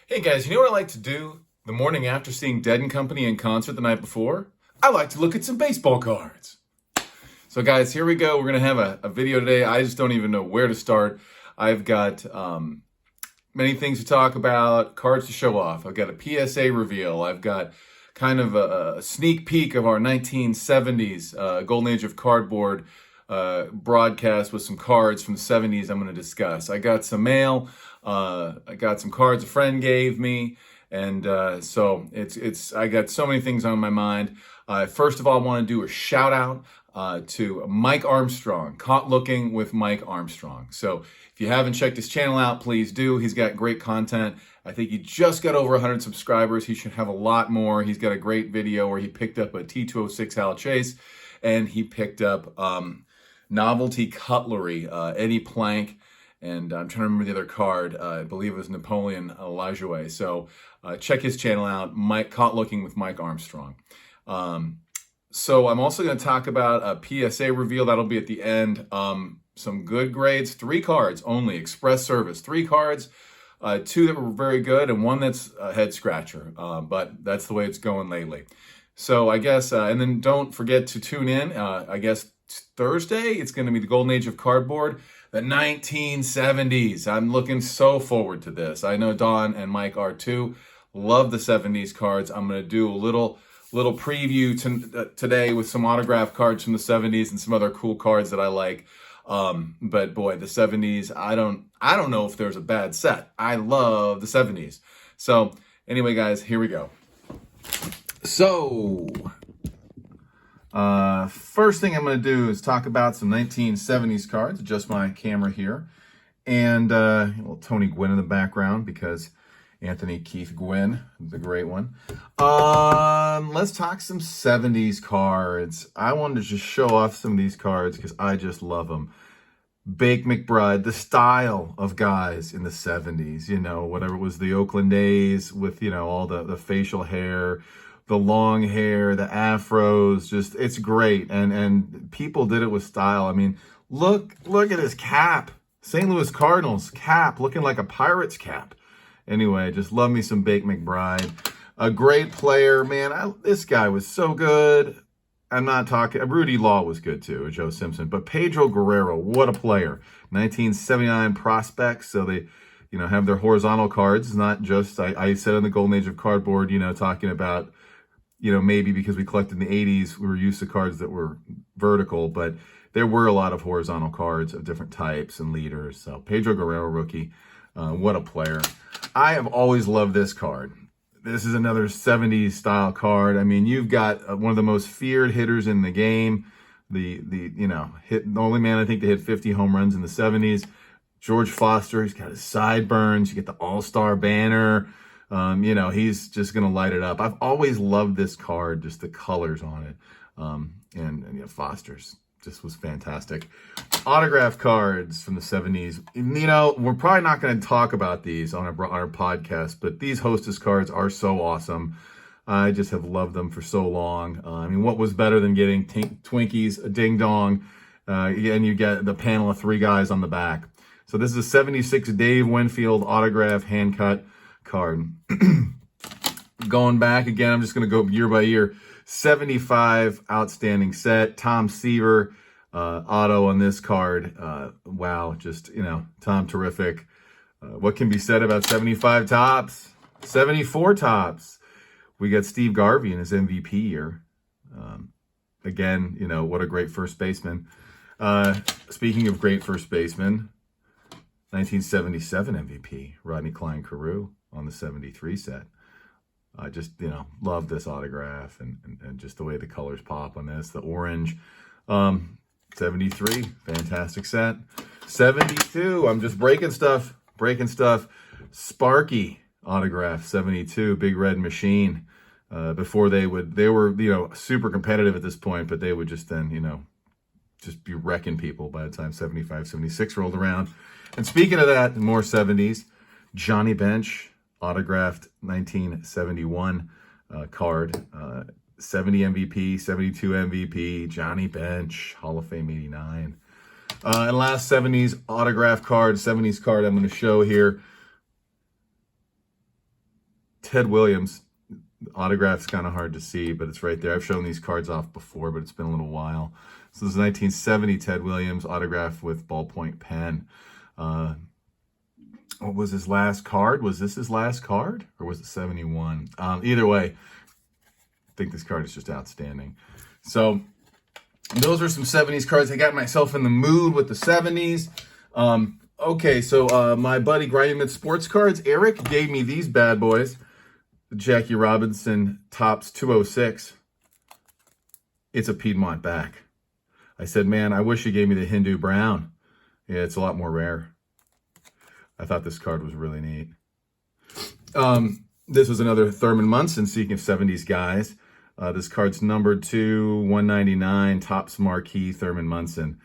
Hey guys, you know what I like to do the morning after seeing Dead & Company in concert the night before? I like to look at some baseball cards. So guys, here we go. We're going to have a video today. I just don't even know where to start. I've got many things to talk about, cards to show off. I've got a PSA reveal. I've got kind of a sneak peek of our 1970s Golden Age of Cardboard broadcast with some cards from the 70s I'm going to discuss. I got some mail. I got some cards a friend gave me, and so I got so many things on my mind. First of all, I want to do a shout out to Mike Armstrong, Caught Looking with Mike Armstrong. So if you haven't checked his channel out, please do. He's got great content. I think he just got over 100 subscribers. He should have a lot more. He's got a great video where he picked up a T206 Hal Chase, and he picked up novelty cutlery, Eddie Plank, and I'm trying to remember the other card. I believe it was Napoleon Lajoie. So check his channel out, Caught Looking with Mike Armstrong. So I'm also going to talk about a PSA reveal. That'll be at the end. Some good grades, 3 cards only, express service. 3 cards, 2 that were very good, and 1 that's a head scratcher. But that's the way it's going lately. So I guess, and then don't forget to tune in. I guess Thursday, it's going to be the Golden Age of Cardboard, the 1970s. I'm looking so forward to this. I know Don and Mike are too. Love the 70s cards. I'm going to do a little preview today with some autograph cards from the 70s and some other cool cards that I like. But boy, the 70s, I don't know if there's a bad set. I love the 70s. So anyway, guys, here we go. So first thing I'm going to do is talk about some 1970s cards. Adjust my camera here. And a little Tony Gwynn in the background because Anthony Keith Gwynn, the great one. Let's talk some 70s cards. I wanted to just show off some of these cards because I just love them. Bake McBride, the style of guys in the 70s, you know, whatever it was, the Oakland days with, you know, all the facial hair, the long hair, the afros, just, it's great. And people did it with style. I mean, look at his cap. St. Louis Cardinals cap, looking like a Pirates cap. Anyway, just love me some Bake McBride. A great player, man. This guy was so good. I'm not talking, Rudy Law was good too, Joe Simpson. But Pedro Guerrero, what a player. 1979 prospects, so they, you know, have their horizontal cards. Not just, I said in the Golden Age of Cardboard, you know, talking about, you know, maybe because we collected in the 80s, we were used to cards that were vertical, but there were a lot of horizontal cards of different types and leaders. So Pedro Guerrero, rookie, what a player. I have always loved this card. This is another 70s style card. I mean, you've got one of the most feared hitters in the game. The only man I think to hit 50 home runs in the 70s. George Foster, he's got his sideburns. You get the All-Star banner. You know, he's just going to light it up. I've always loved this card, just the colors on it. And you know, Foster's just was fantastic. Autograph cards from the 70s. You know, we're probably not going to talk about these on our podcast, but these Hostess cards are so awesome. I just have loved them for so long. I mean, what was better than getting Twinkies, a ding dong, and you get the panel of 3 guys on the back. So this is a 76 Dave Winfield autograph hand cut card. Going back again, I'm just going to go year by year. 75 outstanding set. Tom Seaver auto on this card. Wow, just, you know, Tom, terrific. What can be said about 75 tops? 74 tops. We got Steve Garvey in his MVP year. Again, you know, what a great first baseman. Speaking of great first baseman, 1977 MVP, Rodney Cline Carew on the 73 set. I just, you know, love this autograph and just the way the colors pop on this. The orange. 73, fantastic set. 72, I'm just breaking stuff. Sparky autograph, 72, Big Red Machine. Before they were, you know, super competitive at this point, but they would just then, you know, just be wrecking people by the time 75, 76 rolled around. And speaking of that, more 70s, Johnny Bench, autographed 1971 card. 70 MVP, 72 MVP, Johnny Bench, Hall of Fame 89. And last 70s autograph card, 70s card I'm going to show here. Ted Williams. The autograph's kind of hard to see, but it's right there. I've shown these cards off before, but it's been a little while. So this is 1970 Ted Williams autograph with ballpoint pen. What was his last card? Was this his last card? Or was it 71? Either way, I think this card is just outstanding. So those are some 70s cards. I got myself in the mood with the 70s. Okay, so my buddy Grimy Sports Cards, Eric, gave me these bad boys. The Jackie Robinson Topps 206. It's a Piedmont back. I said, man, I wish you gave me the Hindu Brown. Yeah, it's a lot more rare. I thought this card was really neat. This was another Thurman Munson, speaking of 70s guys. This card's numbered to 199, Topps Marquee, Thurman Munson.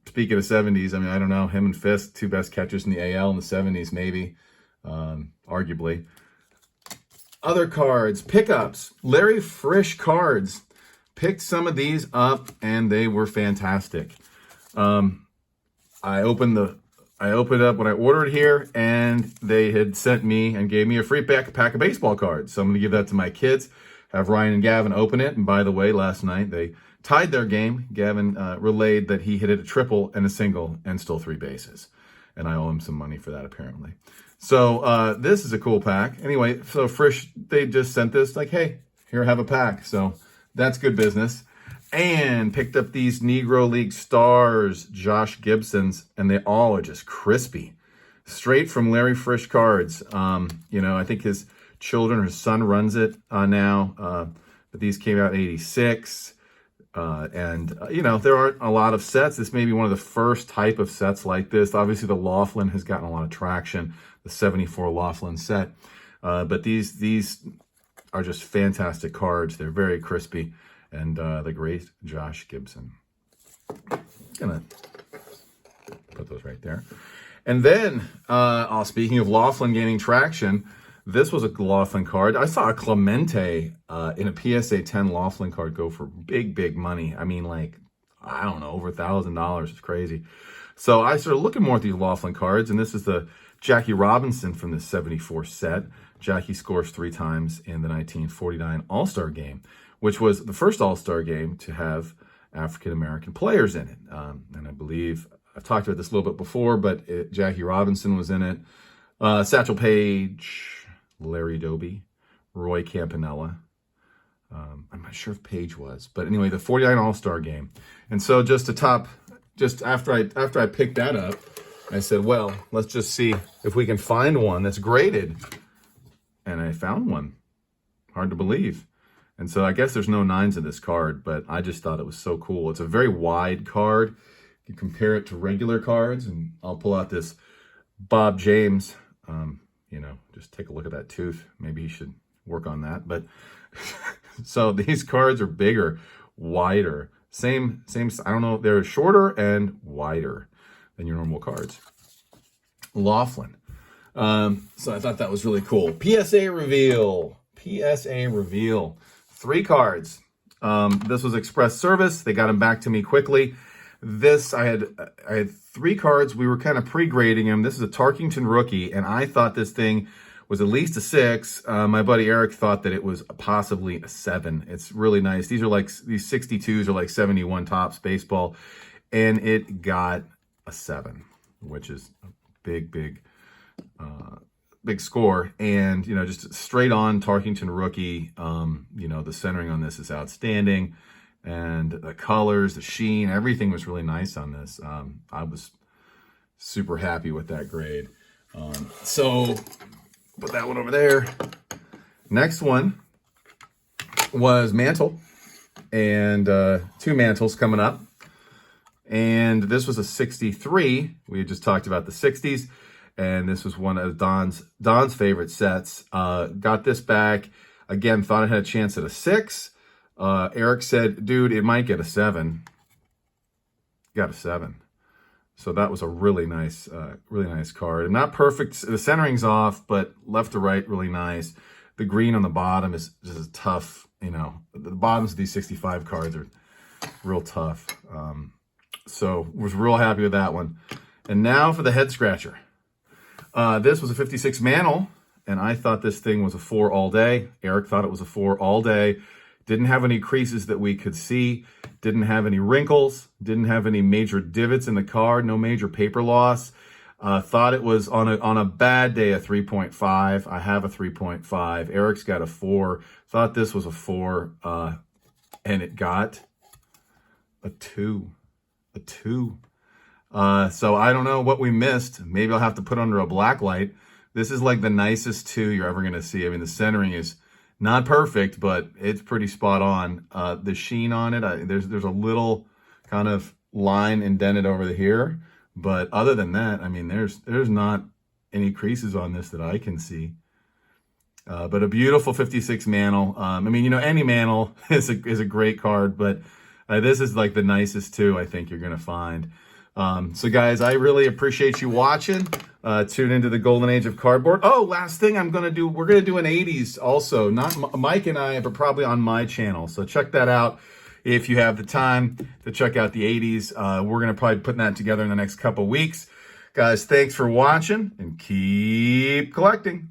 Speaking of 70s, I mean, I don't know, him and Fisk, two best catchers in the AL in the 70s, maybe, arguably. Other cards, pickups, Larry Frisch cards. Picked some of these up, and they were fantastic. I opened up when I ordered here, and they had sent me and gave me a free pack of baseball cards. So I'm going to give that to my kids, have Ryan and Gavin open it. And by the way, last night they tied their game. Gavin relayed that he hit it a triple and a single and stole 3 bases. And I owe him some money for that, apparently. So this is a cool pack. Anyway, so Frisch, they just sent this like, hey, here, have a pack. So that's good business. And picked up these Negro League Stars, Josh Gibsons, and they all are just crispy. Straight from Larry Frisch cards. You know, I think his children, or his son runs it now. But these came out in 86. You know, there aren't a lot of sets. This may be one of the first type of sets like this. Obviously, the Laughlin has gotten a lot of traction, the 74 Laughlin set. But these are just fantastic cards. They're very crispy. And the great Josh Gibson. Gonna put those right there. And then, speaking of Laughlin gaining traction, this was a Laughlin card. I saw a Clemente in a PSA 10 Laughlin card go for big, big money. I mean, like, I don't know, over $1,000. It's crazy. So I started looking more at these Laughlin cards, and this is the Jackie Robinson from the 74 set. Jackie scores 3 times in the 1949 All-Star Game, which was the first All-Star Game to have African-American players in it. And I believe, I've talked about this a little bit before, but Jackie Robinson was in it. Satchel, Paige, Larry Doby, Roy Campanella. I'm not sure if Paige was, but anyway, the 49 All-Star Game. And so just after I picked that up, I said, well, let's just see if we can find one that's graded. And I found one. Hard to believe. And so I guess there's no 9s in this card, but I just thought it was so cool. It's a very wide card. You compare it to regular cards, and I'll pull out this Bob James. You know, just take a look at that tooth. Maybe he should work on that. But so these cards are bigger, wider. Same, I don't know, they're shorter and wider than your normal cards. Laughlin. So I thought that was really cool. PSA Reveal. PSA Reveal. 3 cards. This was express service. They got them back to me quickly. This, I had 3 cards. We were kind of pre-grading them. This is a Tarkenton rookie, and I thought this thing was at least a 6. My buddy Eric thought that it was possibly a 7. It's really nice. These 62s are like 71 Topps baseball, and it got a 7, which is a big score. And, you know, just straight on Tarkenton rookie. You know, the centering on this is outstanding. And the colors, the sheen, everything was really nice on this. I was super happy with that grade. So put that one over there. Next one was Mantle. And 2 Mantles coming up. And this was a 63. We had just talked about the 60s. And this was one of Don's favorite sets. Got this back. Again, thought it had a chance at a 6. Eric said, dude, it might get a 7. Got a 7. So that was a really nice card. And not perfect. The centering's off, but left to right, really nice. The green on the bottom is just tough. You know, the bottoms of these 65 cards are real tough. So was real happy with that one. And now for the head scratcher. This was a 56 Mantle. and I thought this thing was a 4 all day. Eric thought it was a 4 all day. Didn't have any creases that we could see. Didn't have any wrinkles. Didn't have any major divots in the card. No major paper loss. Thought it was on a bad day a 3.5. I have a 3.5. Eric's got a 4. Thought this was a 4, and it got a 2. A 2. So I don't know what we missed. Maybe I'll have to put under a black light. This is like the nicest 2 you're ever going to see. I mean, the centering is not perfect, but it's pretty spot on. The sheen on it, there's a little kind of line indented over here. But other than that, I mean, there's not any creases on this that I can see. But a beautiful 56 Mantle. I mean, you know, any Mantle is a great card, but this is like the nicest 2 I think you're going to find. So guys, I really appreciate you watching. Tune into the golden age of cardboard. Oh, last thing we're going to do an 80s also. Not Mike and I, but probably on my channel. So check that out. If you have the time to check out the 80s, we're going to probably put that together in the next couple weeks. Guys, thanks for watching and keep collecting.